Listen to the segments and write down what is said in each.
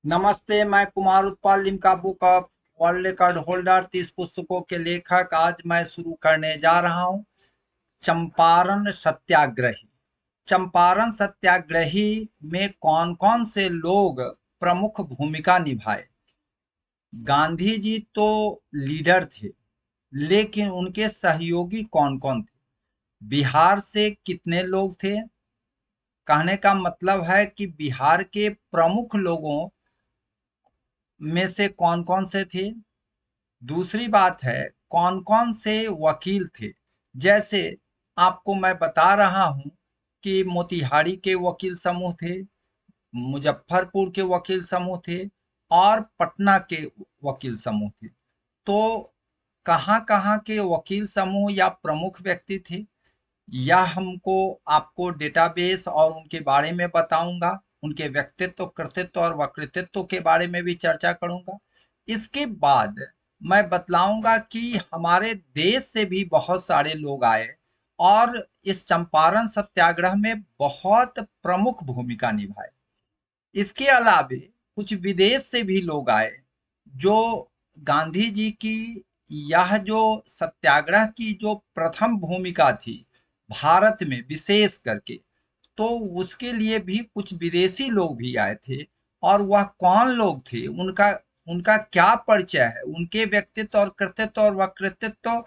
नमस्ते, मैं Kumar Utpal Limca book of world record holder 30 पुस्तकों के लेखक। आज मैं शुरू करने जा रहा हूँ चंपारण सत्याग्रही। चंपारण सत्याग्रही में कौन कौन से लोग प्रमुख भूमिका निभाए। गांधी जी तो लीडर थे, लेकिन उनके सहयोगी कौन कौन थे। बिहार से कितने लोग थे। कहने का मतलब है कि बिहार के प्रमुख लोगों में से कौन कौन से थे। दूसरी बात है, कौन कौन से वकील थे। जैसे आपको मैं बता रहा हूं कि मोतिहारी के वकील समूह थे, मुजफ्फरपुर के वकील समूह थे और पटना के वकील समूह थे। तो कहाँ कहाँ के वकील समूह या प्रमुख व्यक्ति थे, यह हमको आपको डेटाबेस और उनके बारे में बताऊंगा। उनके व्यक्तित्व, कृतित्व और वक्तृत्व के बारे में भी चर्चा करूंगा। इसके बाद मैं बतलाऊंगा कि हमारे देश से भी बहुत सारे लोग आए और इस चंपारण सत्याग्रह में बहुत प्रमुख भूमिका निभाई। इसके अलावे कुछ विदेश से भी लोग आए जो गांधी जी की यह जो सत्याग्रह की जो प्रथम भूमिका थी भारत में विशेष करके, तो उसके लिए भी कुछ विदेशी लोग भी आए थे। और वह कौन लोग थे, उनका उनका क्या परिचय है, उनके व्यक्तित्व और कृतित्व और वक्तृत्व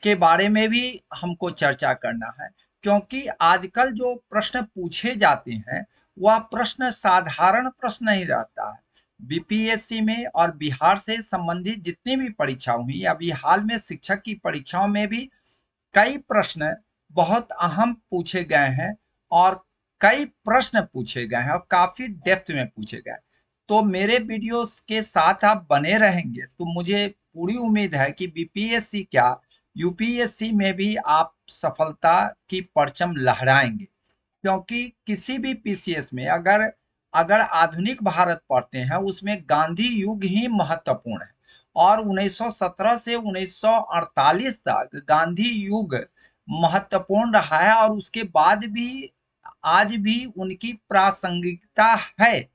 के बारे में भी हमको चर्चा करना है। क्योंकि आजकल जो प्रश्न पूछे जाते हैं वह प्रश्न साधारण प्रश्न नहीं रहता है। बीपीएससी में और बिहार से संबंधित जितनी भी परीक्षा हुई, अभी हाल में शिक्षक की परीक्षाओं में भी कई प्रश्न बहुत अहम पूछे गए हैं और कई प्रश्न पूछे गए हैं और काफी डेप्थ में पूछे गए। तो मेरे वीडियोस के साथ आप बने रहेंगे तो मुझे पूरी उम्मीद है कि बीपीएससी क्या, यूपीएससी में भी आप सफलता की परचम लहराएंगे। क्योंकि किसी भी पीसीएस में अगर अगर आधुनिक भारत पढ़ते हैं उसमें गांधी युग ही महत्वपूर्ण है। और 1917 से 1948 तक गांधी युग महत्वपूर्ण रहा है और उसके बाद भी आज भी उनकी प्रासंगिकता है।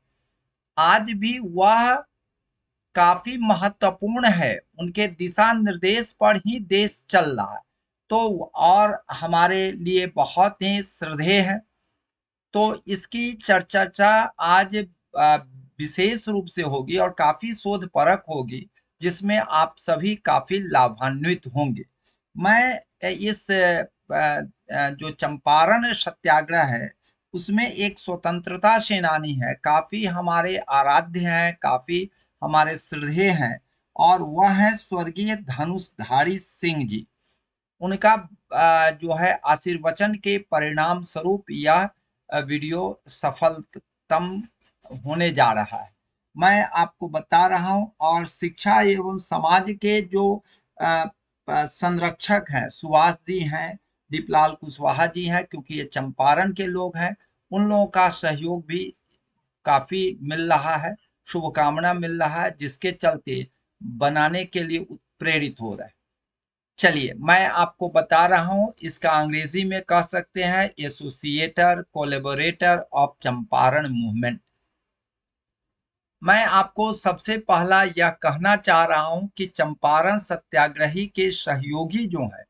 आज भी वह काफी महत्वपूर्ण है, उनके दिशा निर्देश पर ही देश चल रहा है। तो और हमारे लिए बहुत ही श्रद्धेय है। तो इसकी चर्चा आज विशेष रूप से होगी और काफी शोध परक होगी, जिसमें आप सभी काफी लाभान्वित होंगे। मैं इस जो चंपारण सत्याग्रह है उसमें एक स्वतंत्रता सेनानी है, काफी हमारे आराध्य हैं, काफी हमारे श्रद्धेय हैं, और वह है स्वर्गीय धनुषधारी सिंह जी। उनका जो है आशीर्वचन के परिणाम स्वरूप यह वीडियो सफलतम होने जा रहा है। मैं आपको बता रहा हूं। और शिक्षा एवं समाज के जो संरक्षक हैं, सुभाष जी हैं, दीपलाल कुशवाहा जी हैं, क्योंकि ये चंपारण के लोग हैं, उन लोगों का सहयोग भी काफी मिल रहा है, शुभकामना मिल रहा है, जिसके चलते बनाने के लिए प्रेरित हो रहा है। चलिए मैं आपको बता रहा हूं, इसका अंग्रेजी में कह सकते हैं एसोसिएटर कोलेबोरेटर ऑफ चंपारण मूवमेंट। मैं आपको सबसे पहला यह कहना चाह रहा हूं कि चंपारण सत्याग्रही के सहयोगी जो हैं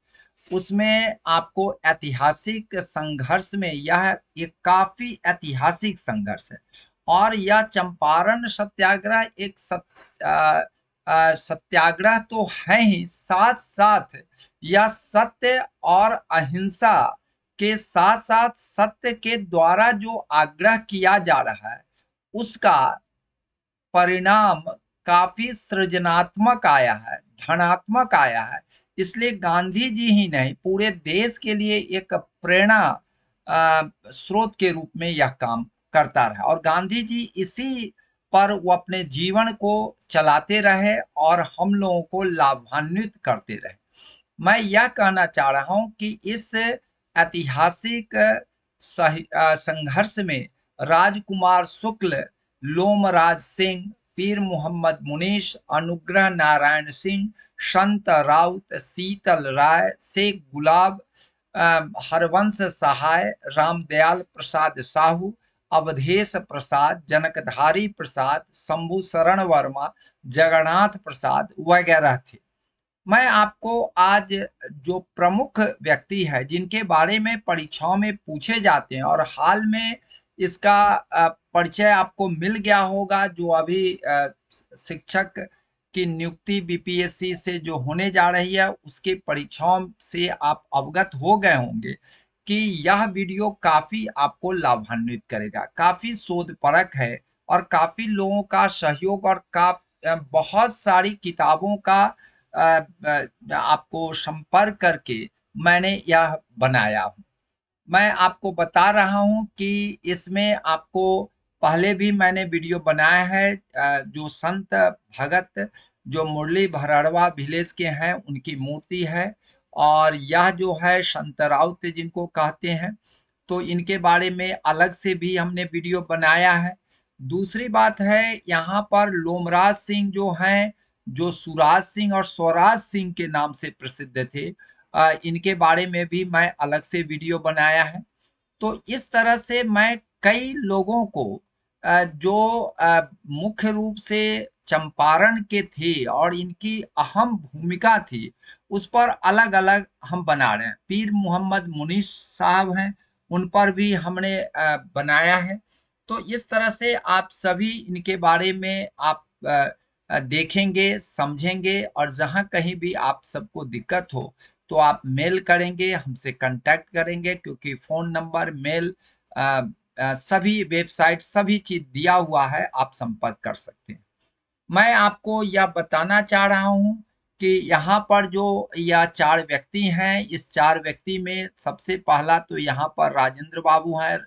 उसमें आपको ऐतिहासिक संघर्ष में यह एक काफी ऐतिहासिक संघर्ष है। और यह चंपारण सत्याग्रह एक सत्याग्रह तो है ही, साथ साथ यह सत्य और अहिंसा के साथ साथ सत्य के द्वारा जो आग्रह किया जा रहा है उसका परिणाम काफी सृजनात्मक आया है, धनात्मक आया है। इसलिए गांधी जी ही नहीं, पूरे देश के लिए एक प्रेरणा स्रोत के रूप में यह काम करता रहा और गांधी जी इसी पर वो अपने जीवन को चलाते रहे और हम लोगों को लाभान्वित करते रहे। मैं यह कहना चाह रहा हूं कि इस ऐतिहासिक संघर्ष में राजकुमार शुक्ल, लोमराज सिंह, पीर मोहम्मद मुनीश, अनुग्रह नारायण सिंह, संत राउत, शीतल राय, शेख गुलाब, हरवंश सहाय, रामदयाल प्रसाद साहू, अवधेश प्रसाद, जनकधारी प्रसाद, शंभु शरण वर्मा, जगन्नाथ प्रसाद वगैरह थे। मैं आपको आज जो प्रमुख व्यक्ति है जिनके बारे में परीक्षाओं में पूछे जाते हैं और हाल में इसका परिचय आपको मिल गया होगा, जो अभी शिक्षक की नियुक्ति बीपीएससी से जो होने जा रही है उसके परीक्षाओं से आप अवगत हो गए होंगे कि यह वीडियो काफी आपको लाभान्वित करेगा, काफी शोधपरक है और काफी लोगों का सहयोग और बहुत सारी किताबों का आपको संपर्क करके मैंने यह बनाया हूँ। मैं आपको बता रहा हूँ कि इसमें आपको पहले भी मैंने वीडियो बनाया है, जो संत भगत जो मुरली भराड़वा विलेज के हैं उनकी मूर्ति है, और यह जो है संत राउत जिनको कहते हैं, तो इनके बारे में अलग से भी हमने वीडियो बनाया है। दूसरी बात है, यहाँ पर लोमराज सिंह जो हैं, जो सुराज सिंह और स्वराज सिंह के नाम से प्रसिद्ध थे, इनके बारे में भी मैं अलग से वीडियो बनाया है। तो इस तरह से मैं कई लोगों को जो मुख्य रूप से चंपारण के थे और इनकी अहम भूमिका थी, उस पर अलग अलग हम बना रहे हैं। पीर मोहम्मद मुनीस साहब हैं, उन पर भी हमने बनाया है। तो इस तरह से आप सभी इनके बारे में आप देखेंगे, समझेंगे, और जहां कहीं भी आप सबको दिक्कत हो तो आप मेल करेंगे, हमसे कांटेक्ट करेंगे, क्योंकि फ़ोन नंबर, मेल, सभी वेबसाइट, सभी चीज़ दिया हुआ है, आप संपर्क कर सकते हैं। मैं आपको यह बताना चाह रहा हूँ कि यहाँ पर जो यह 4 व्यक्ति हैं, इस 4 व्यक्ति में सबसे पहला तो यहाँ पर राजेंद्र बाबू हैं,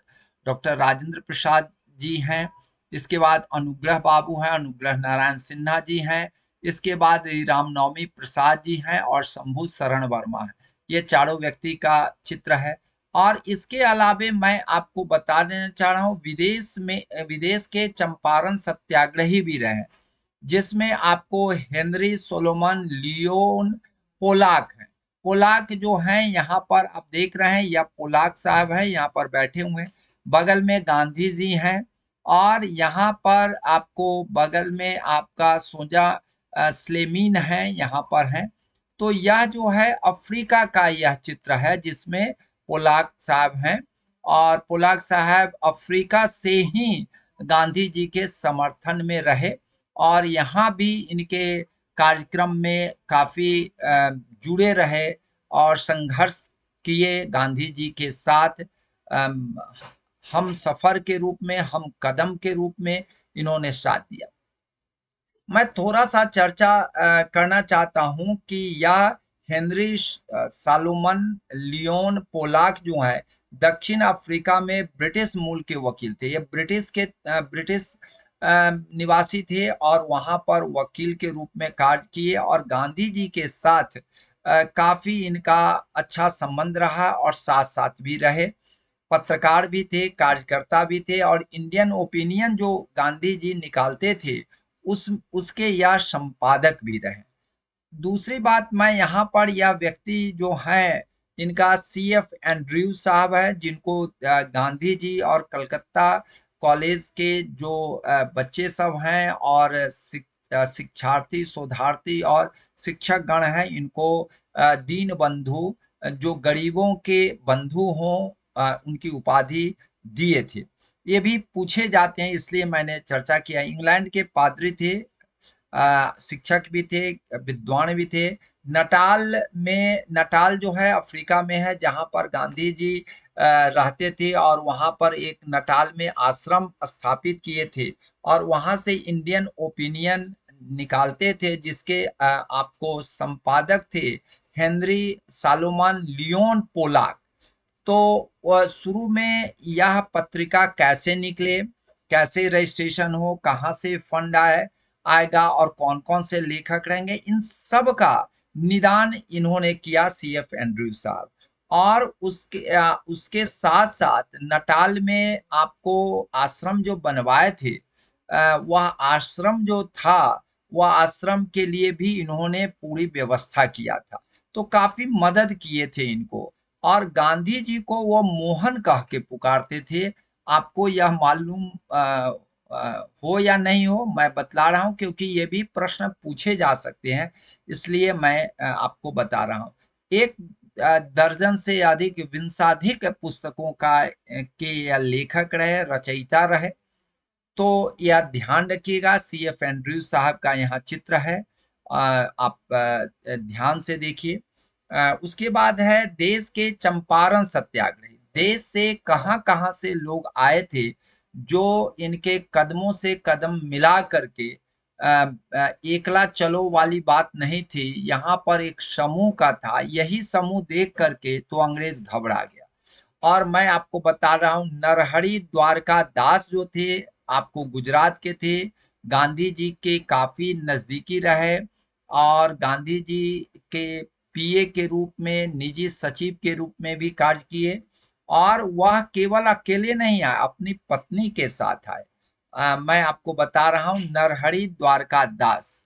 डॉक्टर राजेंद्र प्रसाद जी हैं। इसके बाद अनुग्रह बाबू हैं, अनुग्रह नारायण सिन्हा जी हैं। इसके बाद रामनवमी प्रसाद जी हैं और शंभु शरण वर्मा है। ये चारों व्यक्ति का चित्र है। और इसके अलावे मैं आपको बता देना चाह रहा हूँ, विदेश के चंपारण सत्याग्रही भी रहे, जिसमें आपको हेनरी सोलोमन लियोन पोलाक है। पोलाक जो हैं यहाँ पर आप देख रहे हैं, या पोलाक साहब है यहाँ पर बैठे हुए हैं। बगल में गांधी जी हैं, और यहाँ पर आपको बगल में आपका सोजा स्लेमीन है, यहाँ पर है। तो यह जो है अफ्रीका का यह चित्र है जिसमें पोलाक साहब हैं, और पोलाक साहब अफ्रीका से ही गांधी जी के समर्थन में रहे, और यहाँ भी इनके कार्यक्रम में काफी जुड़े रहे और संघर्ष किए गांधी जी के साथ। हम सफर के रूप में, हम कदम के रूप में इन्होंने साथ दिया। मैं थोड़ा सा चर्चा करना चाहता हूं कि यह हेनरी सालोमन लियोन पोलाक जो है, दक्षिण अफ्रीका में ब्रिटिश मूल के वकील थे। ये ब्रिटिश निवासी थे और वहां पर वकील के रूप में कार्य किए, और गांधी जी के साथ काफी इनका अच्छा संबंध रहा और साथ साथ भी रहे। पत्रकार भी थे, कार्यकर्ता भी थे, और इंडियन ओपिनियन जो गांधी जी निकालते थे उसके यह संपादक भी रहे। दूसरी बात, मैं यहाँ पर यह व्यक्ति जो है, इनका सीएफ एंड्रयू साहब है, जिनको गांधी जी और कलकत्ता कॉलेज के जो बच्चे सब हैं और शिक्षार्थी, शोधार्थी और शिक्षक गण हैं, इनको दीन बंधु, जो गरीबों के बंधु हों, उनकी उपाधि दिए थे। ये भी पूछे जाते हैं, इसलिए मैंने चर्चा किया। इंग्लैंड के पादरी थे, शिक्षक भी थे, विद्वान भी थे। नटाल जो है अफ्रीका में है, जहां पर गांधी जी रहते थे, और वहां पर एक नटाल में आश्रम स्थापित किए थे, और वहां से इंडियन ओपिनियन निकालते थे, जिसके आपको संपादक थे हेनरी सालोमन लियोन पोलाक। तो शुरू में यह पत्रिका कैसे निकले, कैसे रजिस्ट्रेशन हो, कहाँ से फंड आएगा और कौन कौन से लेखक रहेंगे, इन सब का निदान इन्होंने किया सीएफ एंड्रयू साहब। और उसके साथ साथ नटाल में आपको आश्रम जो बनवाए थे, वह आश्रम जो था, वह आश्रम के लिए भी इन्होंने पूरी व्यवस्था किया था। तो काफी मदद किए थे इनको, और गांधी जी को वो मोहन कह के पुकारते थे। आपको यह मालूम हो या नहीं हो, मैं बतला रहा हूँ, क्योंकि ये भी प्रश्न पूछे जा सकते हैं, इसलिए मैं आपको बता रहा हूँ। एक दर्जन से अधिक विंशाधिक पुस्तकों के यह लेखक रहे, रचयिता रहे। तो यह ध्यान रखिएगा, C.F. एंड्रयूज साहब का यहाँ चित्र है, आप ध्यान से देखिए। उसके बाद है देश के चंपारण सत्याग्रही। देश से कहाँ-कहाँ से लोग आए थे, जो इनके कदमों से कदम मिला करके एकला चलो वाली बात नहीं थी, यहाँ पर एक समूह का था। यही समूह देख करके तो अंग्रेज घबरा गया। और मैं आपको बता रहा हूँ, नरहरि द्वारका दास जो थे, आपको गुजरात के थे, गांधी जी के काफी नजदीकी रहे और गांधी जी के पीए के रूप में, निजी सचिव के रूप में भी कार्य किए। और वह केवल अकेले नहीं आए, अपनी पत्नी के साथ आए। मैं आपको बता रहा हूँ, नरहरि द्वारका दास।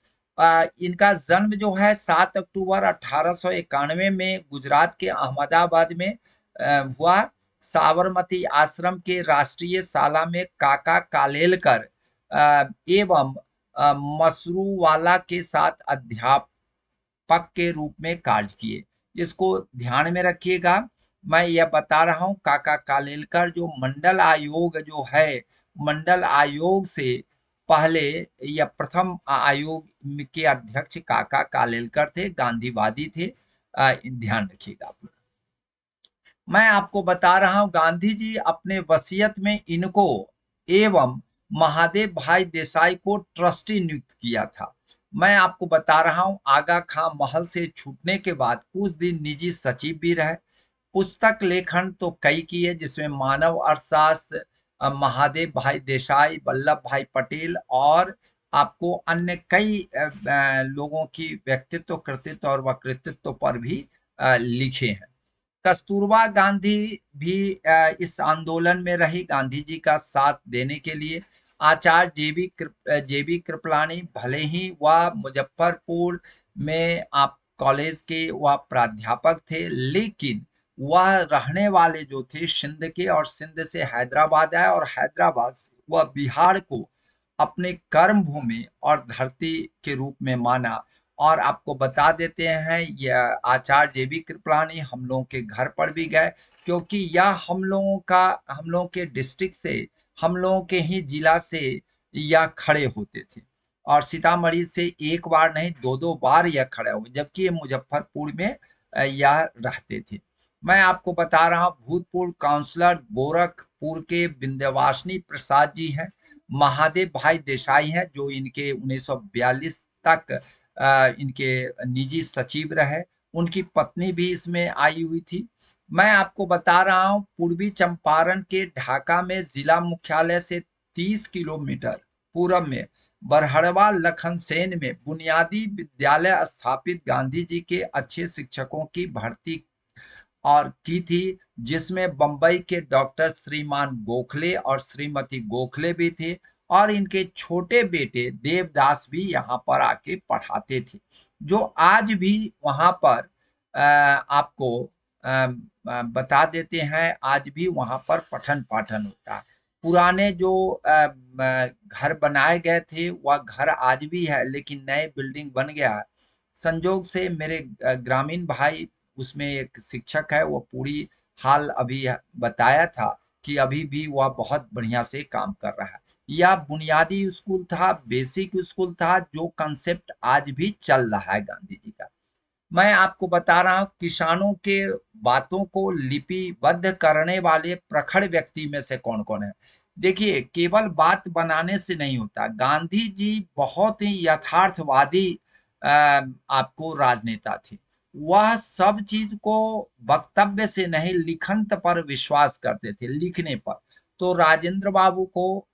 इनका जन्म जो है 7 अक्टूबर 1891 में गुजरात के अहमदाबाद में हुआ। साबरमती आश्रम के राष्ट्रीय शाला में काका कालेलकर एवं मसरूवाला के साथ अध्यापक के रूप में कार्य किए। इसको ध्यान में रखिएगा। मैं यह बता रहा हूँ, काका कालेलकर जो मंडल आयोग जो है, मंडल आयोग से पहले या प्रथम आयोग के अध्यक्ष काका कालेलकर थे, गांधीवादी थे। ध्यान रखिएगा आप लोग। मैं आपको बता रहा हूं, गांधी जी अपने वसीयत में इनको एवं महादेव भाई देसाई को ट्रस्टी नियुक्त किया था। मैं आपको बता रहा हूं, आगा खां महल से छूटने के बाद कुछ दिन निजी सचिव भी रहे। पुस्तक लेखन तो कई किए, जिसमें मानव अर्थशास्त्र, महादेव भाई देसाई, वल्लभ भाई पटेल और आपको अन्य कई लोगों की व्यक्तित्व, कृतित्व और वक्तृत्व पर भी लिखे हैं। कस्तूरबा गांधी भी इस आंदोलन में रही, गांधी जी का साथ देने के लिए। आचार्य जेबी कृपलानी, भले ही वह मुजफ्फरपुर में आप कॉलेज के वह प्राध्यापक थे, लेकिन वह रहने वाले जो थे सिंध के, और सिंध से हैदराबाद आए और हैदराबाद से वह बिहार को अपने कर्म भूमि और धरती के रूप में माना। और आपको बता देते हैं, यह आचार्य जेबी कृपलानी हम लोगों के घर पर भी गए, क्योंकि यह हम लोगों के डिस्ट्रिक्ट से, हम लोगों के ही जिला से यह खड़े होते थे। और सीतामढ़ी से एक बार नहीं, दो दो बार यह खड़े हुए, जबकि ये मुजफ्फरपुर में यह रहते थे। मैं आपको बता रहा हूँ, भूतपूर्व काउंसलर गोरखपुर के विंध्यवासिनी प्रसाद जी हैं। महादेव भाई देसाई हैं, जो इनके 1942 तक इनके निजी सचिव रहे। उनकी पत्नी भी इसमें आई हुई थी। मैं आपको बता रहा हूं, पूर्वी चंपारण के ढाका में जिला मुख्यालय से 30 किलोमीटर पूरब में बरहड़वा लखनसेन में बुनियादी विद्यालय स्थापित, गांधी जी के अच्छे शिक्षकों की भर्ती और की थी, जिसमें बंबई के डॉक्टर श्रीमान गोखले और श्रीमती गोखले भी थे। और इनके छोटे बेटे देवदास भी यहाँ पर आके पढ़ाते थे, जो आज भी वहाँ पर आपको बता देते हैं, आज भी वहाँ पर पठन पाठन होता है। पुराने जो घर बनाए गए थे, वह घर आज भी है, लेकिन नए बिल्डिंग बन गया है। संजोग से मेरे ग्रामीण भाई उसमें एक शिक्षक है, वो पूरी हाल अभी बताया था कि अभी भी वह बहुत बढ़िया से काम कर रहा है। यह बुनियादी स्कूल था, बेसिक स्कूल था, जो कंसेप्ट आज भी चल रहा है गांधी जी का। मैं आपको बता रहा हूँ, किसानों के बातों को लिपिबद्ध करने वाले प्रखर व्यक्ति में से कौन कौन है। देखिए, केवल बात बनाने से नहीं होता। गांधी जी बहुत ही यथार्थवादी आपको राजनेता थे। वह सब चीज को वक्तव्य से नहीं, लिखन पर विश्वास करते थे, लिखने पर। तो राजेंद्र बाबू को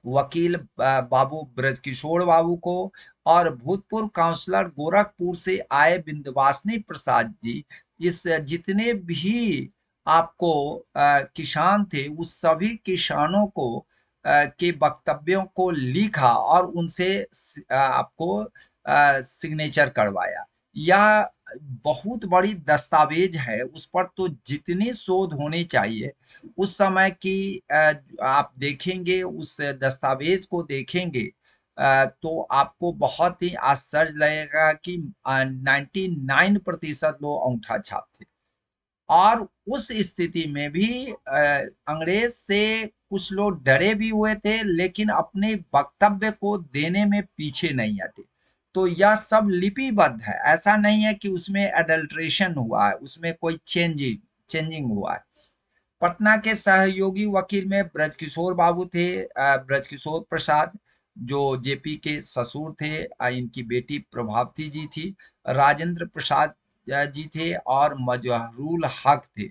वकील बाबू ब्रजकिशोर बाबू को और भूतपूर्व काउंसलर गोरखपुर से आए विंध्यवासिनी प्रसाद जी, इस जितने भी आपको किसान थे, उस सभी किसानों को के वक्तव्यों को लिखा और उनसे आपको सिग्नेचर करवाया। यह बहुत बड़ी दस्तावेज है, उस पर तो जितनी शोध होनी चाहिए उस समय की, आप देखेंगे उस दस्तावेज को देखेंगे तो आपको बहुत ही आश्चर्य लगेगा कि 99% लोग अंगूठा छाप थे। और उस स्थिति में भी अंग्रेज से कुछ लोग डरे भी हुए थे, लेकिन अपने वक्तव्य को देने में पीछे नहीं हटे। तो यह सब लिपिबद्ध है, ऐसा नहीं है कि उसमें एडल्ट्रेशन हुआ है, उसमें कोई चेंजिंग हुआ है। पटना के सहयोगी वकील में ब्रजकिशोर बाबू थे, ब्रजकिशोर प्रसाद, जो जेपी के ससुर थे। इनकी बेटी प्रभावती जी थी, राजेंद्र प्रसाद जी थे और मजहरूल हक थे।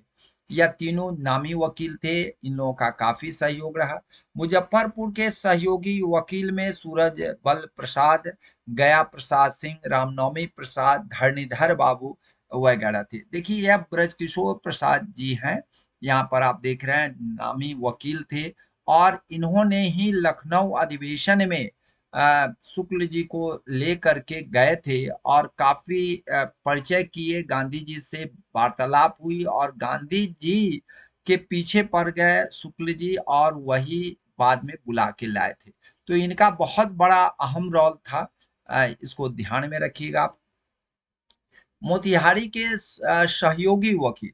यह तीनों नामी वकील थे, इन लोगों का काफी सहयोग रहा। मुजफ्फरपुर के सहयोगी वकील में सूरज बल प्रसाद, गया प्रसाद सिंह, रामनवमी प्रसाद, धरणीधर बाबू वगैरह थे। देखिए यह ब्रजकिशोर प्रसाद जी हैं, यहाँ पर आप देख रहे हैं, नामी वकील थे और इन्होंने ही लखनऊ अधिवेशन में शुक्ल जी को लेकर के गए थे और काफी परिचय किए, गांधी जी से वार्तालाप हुई और गांधी जी के पीछे पड़ गए शुक्ल जी और वही बाद में बुला के लाए थे। तो इनका बहुत बड़ा अहम रोल था, इसको ध्यान में रखिएगा। मोतिहारी के सहयोगी वकील,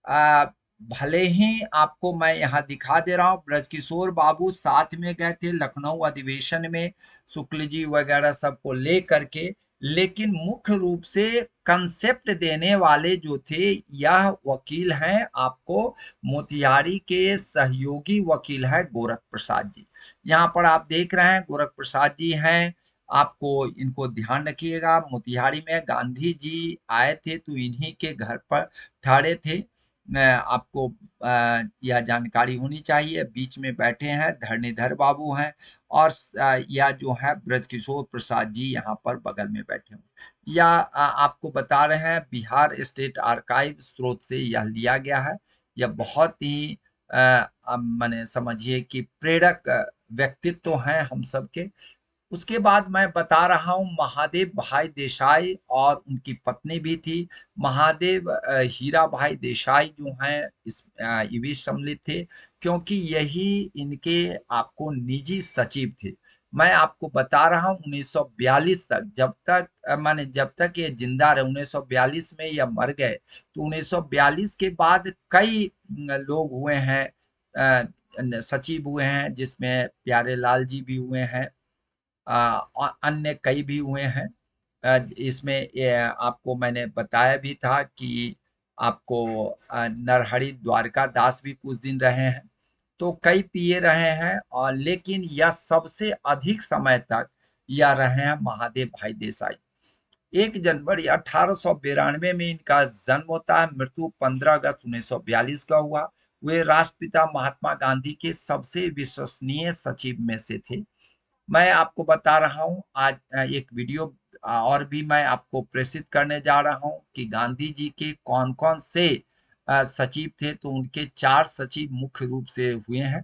आ, भले ही आपको मैं यहाँ दिखा दे रहा हूँ, ब्रजकिशोर बाबू साथ में गए थे लखनऊ अधिवेशन में शुक्ल जी वगैरह सबको ले करके, लेकिन मुख्य रूप से कंसेप्ट देने वाले जो थे यह वकील हैं आपको मोतिहारी के सहयोगी वकील है गोरख प्रसाद जी। यहाँ पर आप देख रहे हैं गोरख प्रसाद जी हैं, आपको इनको ध्यान रखिएगा। मोतिहारी में गांधी जी आए थे तो इन्हीं के घर पर ठहरे थे, आपको यह जानकारी होनी चाहिए। बीच में बैठे हैं धरणीधर बाबू हैं और यह जो है ब्रजकिशोर प्रसाद जी यहाँ पर बगल में बैठे हुए। या आपको बता रहे हैं बिहार स्टेट आर्काइव स्रोत से यह लिया गया है। यह बहुत ही माने समझिए कि प्रेरक व्यक्तित्व हैं हम सबके। उसके बाद मैं बता रहा हूँ महादेव भाई देसाई और उनकी पत्नी भी थी। महादेव हीरा भाई देसाई जो हैं इस ये भी सम्मिलित थे, क्योंकि यही इनके आपको निजी सचिव थे। मैं आपको बता रहा हूँ 1942 तक, जब तक माने जब तक ये जिंदा रहे, 1942 में यह मर गए, तो 1942 के बाद कई लोग हुए हैं, सचिव हुए हैं, जिसमें प्यारे लाल जी भी हुए हैं, अन्य कई भी हुए हैं। इसमें आपको मैंने बताया भी था कि आपको नरहरि द्वारका दास भी कुछ दिन रहे हैं, तो कई पीए रहे हैं। और लेकिन यह सबसे अधिक समय तक यह रहे हैं महादेव भाई देसाई। 1 जनवरी 1892 में इनका जन्म होता है, मृत्यु 15 अगस्त 1942 का हुआ। वे राष्ट्रपिता महात्मा गांधी के सबसे विश्वसनीय सचिव में से थे। मैं आपको बता रहा हूँ आज एक वीडियो और भी मैं आपको प्रेषित करने जा रहा हूँ कि गांधी जी के कौन कौन से सचिव थे। तो उनके 4 सचिव मुख्य रूप से हुए हैं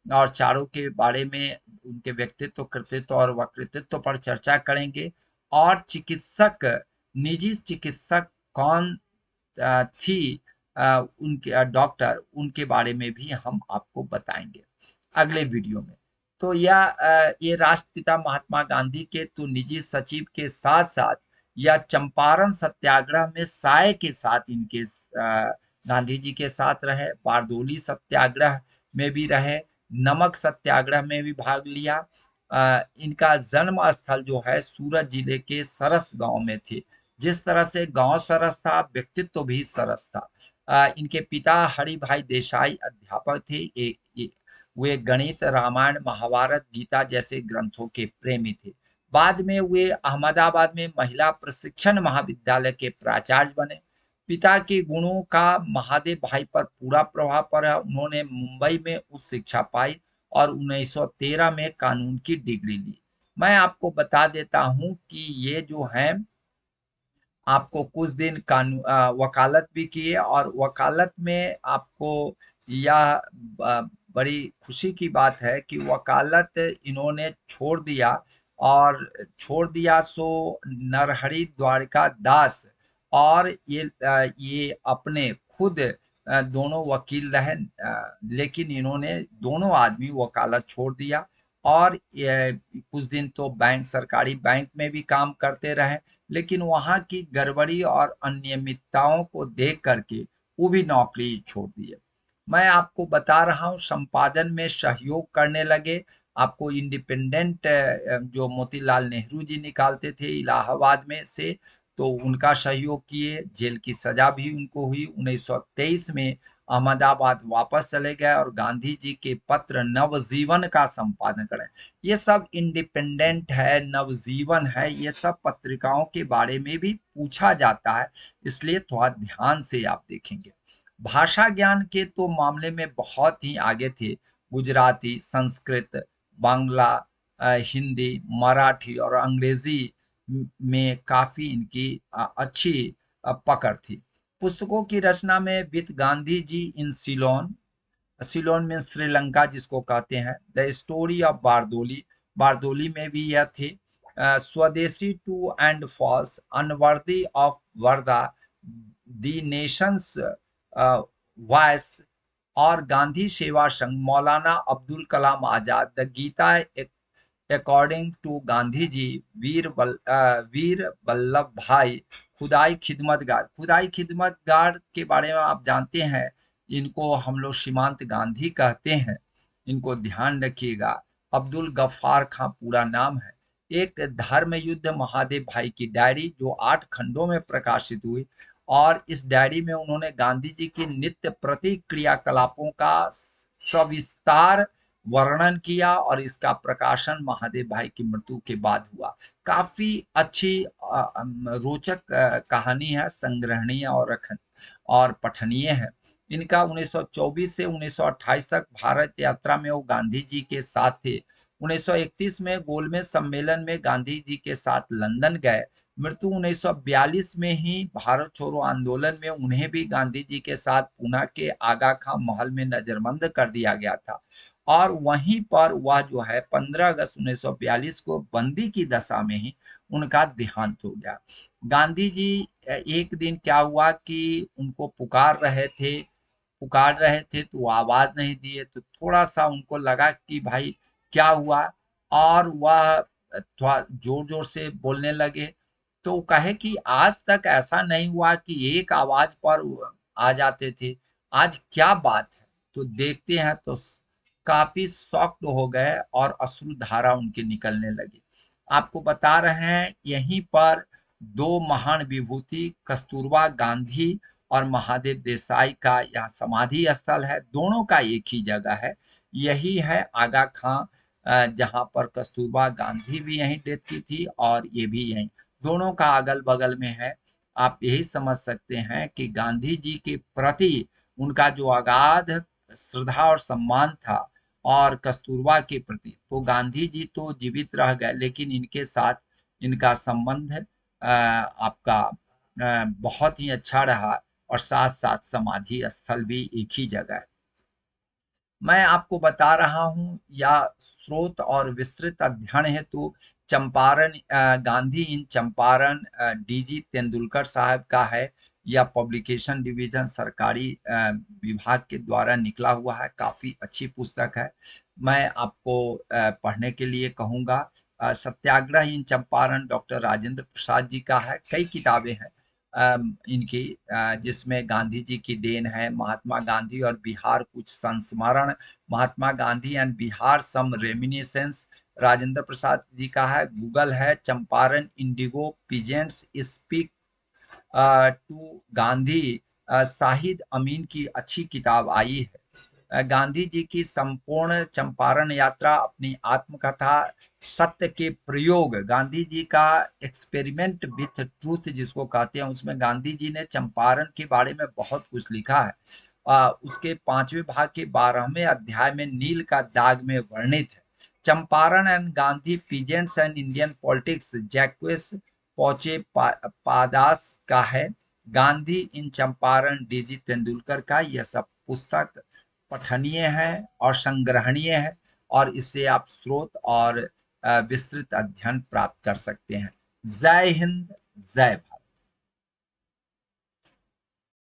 और चारों के बारे में, उनके व्यक्तित्व, कृतित्व और वक्तृत्व पर चर्चा करेंगे। और चिकित्सक, निजी चिकित्सक कौन थी, उनके डॉक्टर, उनके बारे में भी हम आपको बताएंगे अगले वीडियो में। तो ये राष्ट्रपिता महात्मा गांधी के तो निजी सचिव के साथ साथ या चंपारण सत्याग्रह में साय के साथ इनके गांधी जी के साथ रहे, बारदोली सत्याग्रह में भी रहे, नमक सत्याग्रह में भी भाग लिया। इनका जन्म स्थल जो है सूरत जिले के सरस गांव में थे। जिस तरह से गांव सरस था, व्यक्तित्व भी सरस था। इनके पिता हरि भाई देसाई अध्यापक थे। वे गणित, रामायण, महाभारत, गीता जैसे ग्रंथों के प्रेमी थे। बाद में वे अहमदाबाद में महिला प्रशिक्षण महाविद्यालय के प्राचार्य बने। पिता के गुणों का महादेव भाई पर पूरा प्रभाव पड़ा। उन्होंने मुंबई में उच्च शिक्षा पाई और 1913 में कानून की डिग्री ली। मैं आपको बता देता हूं कि ये जो है आपको कुछ दिन वकालत भी किए और वकालत में आपको यह बड़ी खुशी की बात है कि वकालत इन्होंने छोड़ दिया। और छोड़ दिया सो नरहरि द्वारका दास और ये अपने खुद दोनों वकील रहे, लेकिन इन्होंने दोनों आदमी वकालत छोड़ दिया और कुछ दिन तो सरकारी बैंक में भी काम करते रहे, लेकिन वहां की गड़बड़ी और अनियमितताओं को देख करके वो भी नौकरी छोड़ दिए। मैं आपको बता रहा हूँ, संपादन में सहयोग करने लगे। आपको इंडिपेंडेंट जो मोतीलाल नेहरू जी निकालते थे इलाहाबाद में से, तो उनका सहयोग किए। जेल की सजा भी उनको हुई। 1923 में अहमदाबाद वापस चले गए और गांधी जी के पत्र नवजीवन का संपादन करें। ये सब इंडिपेंडेंट है, नवजीवन है, ये सब पत्रिकाओं के बारे में भी पूछा जाता है, इसलिए थोड़ा ध्यान से आप देखेंगे। भाषा ज्ञान के तो मामले में बहुत ही आगे थे। गुजराती, संस्कृत, बांग्ला, हिंदी, मराठी और अंग्रेजी में काफी इनकी अच्छी पकड़ थी। पुस्तकों की रचना में with Gandhi ji in Ceylon, Ceylon में श्रीलंका जिसको कहते हैं, the story of Bardoli, Bardoli में भी यह थी, swadeshi true and false, unworthy of Wardha, the nation's voice और Gandhi Seva Sangh, Maulana Abdul Kalam Azad, the Gita according to Gandhi ji, Veer Vallabh Bhai, Khudai खिदमतगार। खुदाई खिदमतगार के बारे में आप जानते हैं, इनको हम लोग सीमांत गांधी कहते हैं, इनको ध्यान रखिएगा। अब्दुल गफ्फार खां पूरा नाम है। एक धर्म युद्ध महादेव भाई की डायरी जो 8 खंडों में प्रकाशित हुई, और इस डायरी में उन्होंने गांधी जी की नित्य प्रति क्रियाकलापों का सविस्तार वर्णन किया और इसका प्रकाशन महादेव भाई की मृत्यु के बाद हुआ। काफी अच्छी रोचक कहानी है, संग्रहणीय और पठनीय है। इनका 1924 से 1928 तक भारत यात्रा में वो गांधी जी के साथ थे। 1931 में गोलमेज सम्मेलन में गांधी जी के साथ लंदन गए। मृत्यु 1942 में ही भारत छोड़ो आंदोलन में उन्हें भी गांधी जी के साथ पूना के आगा खां महल में नजरबंद कर दिया गया था, और वहीं पर वह जो है 15 अगस्त 1942 को बंदी की दशा में ही उनका देहांत हो गया। गांधी जी एक दिन क्या हुआ कि उनको पुकार रहे थे तो आवाज नहीं दिए, तो थोड़ा सा उनको लगा कि भाई क्या हुआ, और वह थोड़ा जोर जोर से बोलने लगे। तो कहे कि आज तक ऐसा नहीं हुआ कि एक आवाज पर आ जाते थे, आज क्या बात है। तो देखते हैं तो काफी शॉक्ड हो गए और अश्रुधारा उनके निकलने लगी। आपको बता रहे हैं, यहीं पर दो महान विभूति कस्तूरबा गांधी और महादेव देसाई का यहाँ समाधि स्थल है। दोनों का एक ही जगह है, यही है आगा खां, जहाँ पर कस्तूरबा गांधी भी यहीं डेथ की थी और ये भी यहीं, दोनों का अगल बगल में है। आप यही समझ सकते हैं कि गांधी जी के प्रति उनका जो अगाध श्रद्धा और सम्मान था, और कस्तूरबा के प्रति तो गांधी जी तो जीवित रह गए, लेकिन इनके साथ इनका संबंध आपका बहुत ही अच्छा रहा, और साथ साथ समाधि स्थल भी एक ही जगह है। मैं आपको बता रहा हूं, या स्रोत और विस्तृत अध्ययन हेतु चंपारण, गांधी इन चंपारण डीजी तेंदुलकर साहब का है। यह पब्लिकेशन डिवीजन सरकारी विभाग के द्वारा निकला हुआ है, काफी अच्छी पुस्तक है, मैं आपको पढ़ने के लिए कहूँगा। सत्याग्रह इन चंपारण डॉक्टर राजेंद्र प्रसाद जी का है। कई किताबें हैं इनकी, जिसमें गांधी जी की देन है, महात्मा गांधी और बिहार कुछ संस्मरण, Mahatma Gandhi and Bihar some reminiscences, Rajendra Prasad ji का है। गूगल है, Champaran indigo peasants speak to Gandhi, Shahid Amin की अच्छी किताब आई है। गांधी जी की संपूर्ण चंपारण यात्रा, अपनी आत्मकथा सत्य के प्रयोग, गांधी जी का एक्सपेरिमेंट विथ ट्रूथ जिसको कहते हैं, उसमें गांधी जी ने चंपारण के बारे में बहुत कुछ लिखा है। उसके 5वें भाग के 12वें अध्याय में नील का दाग में वर्णित है। Champaran and Gandhi peasants and Indian politics, Jacques Pouchepadass का है। गांधी इन चंपारण डीजी तेंदुलकर का। यह सब पुस्तक पठनीय है और संग्रहणीय है, और इससे आप स्रोत और विस्तृत अध्ययन प्राप्त कर सकते हैं। जय हिंद, जय भारत।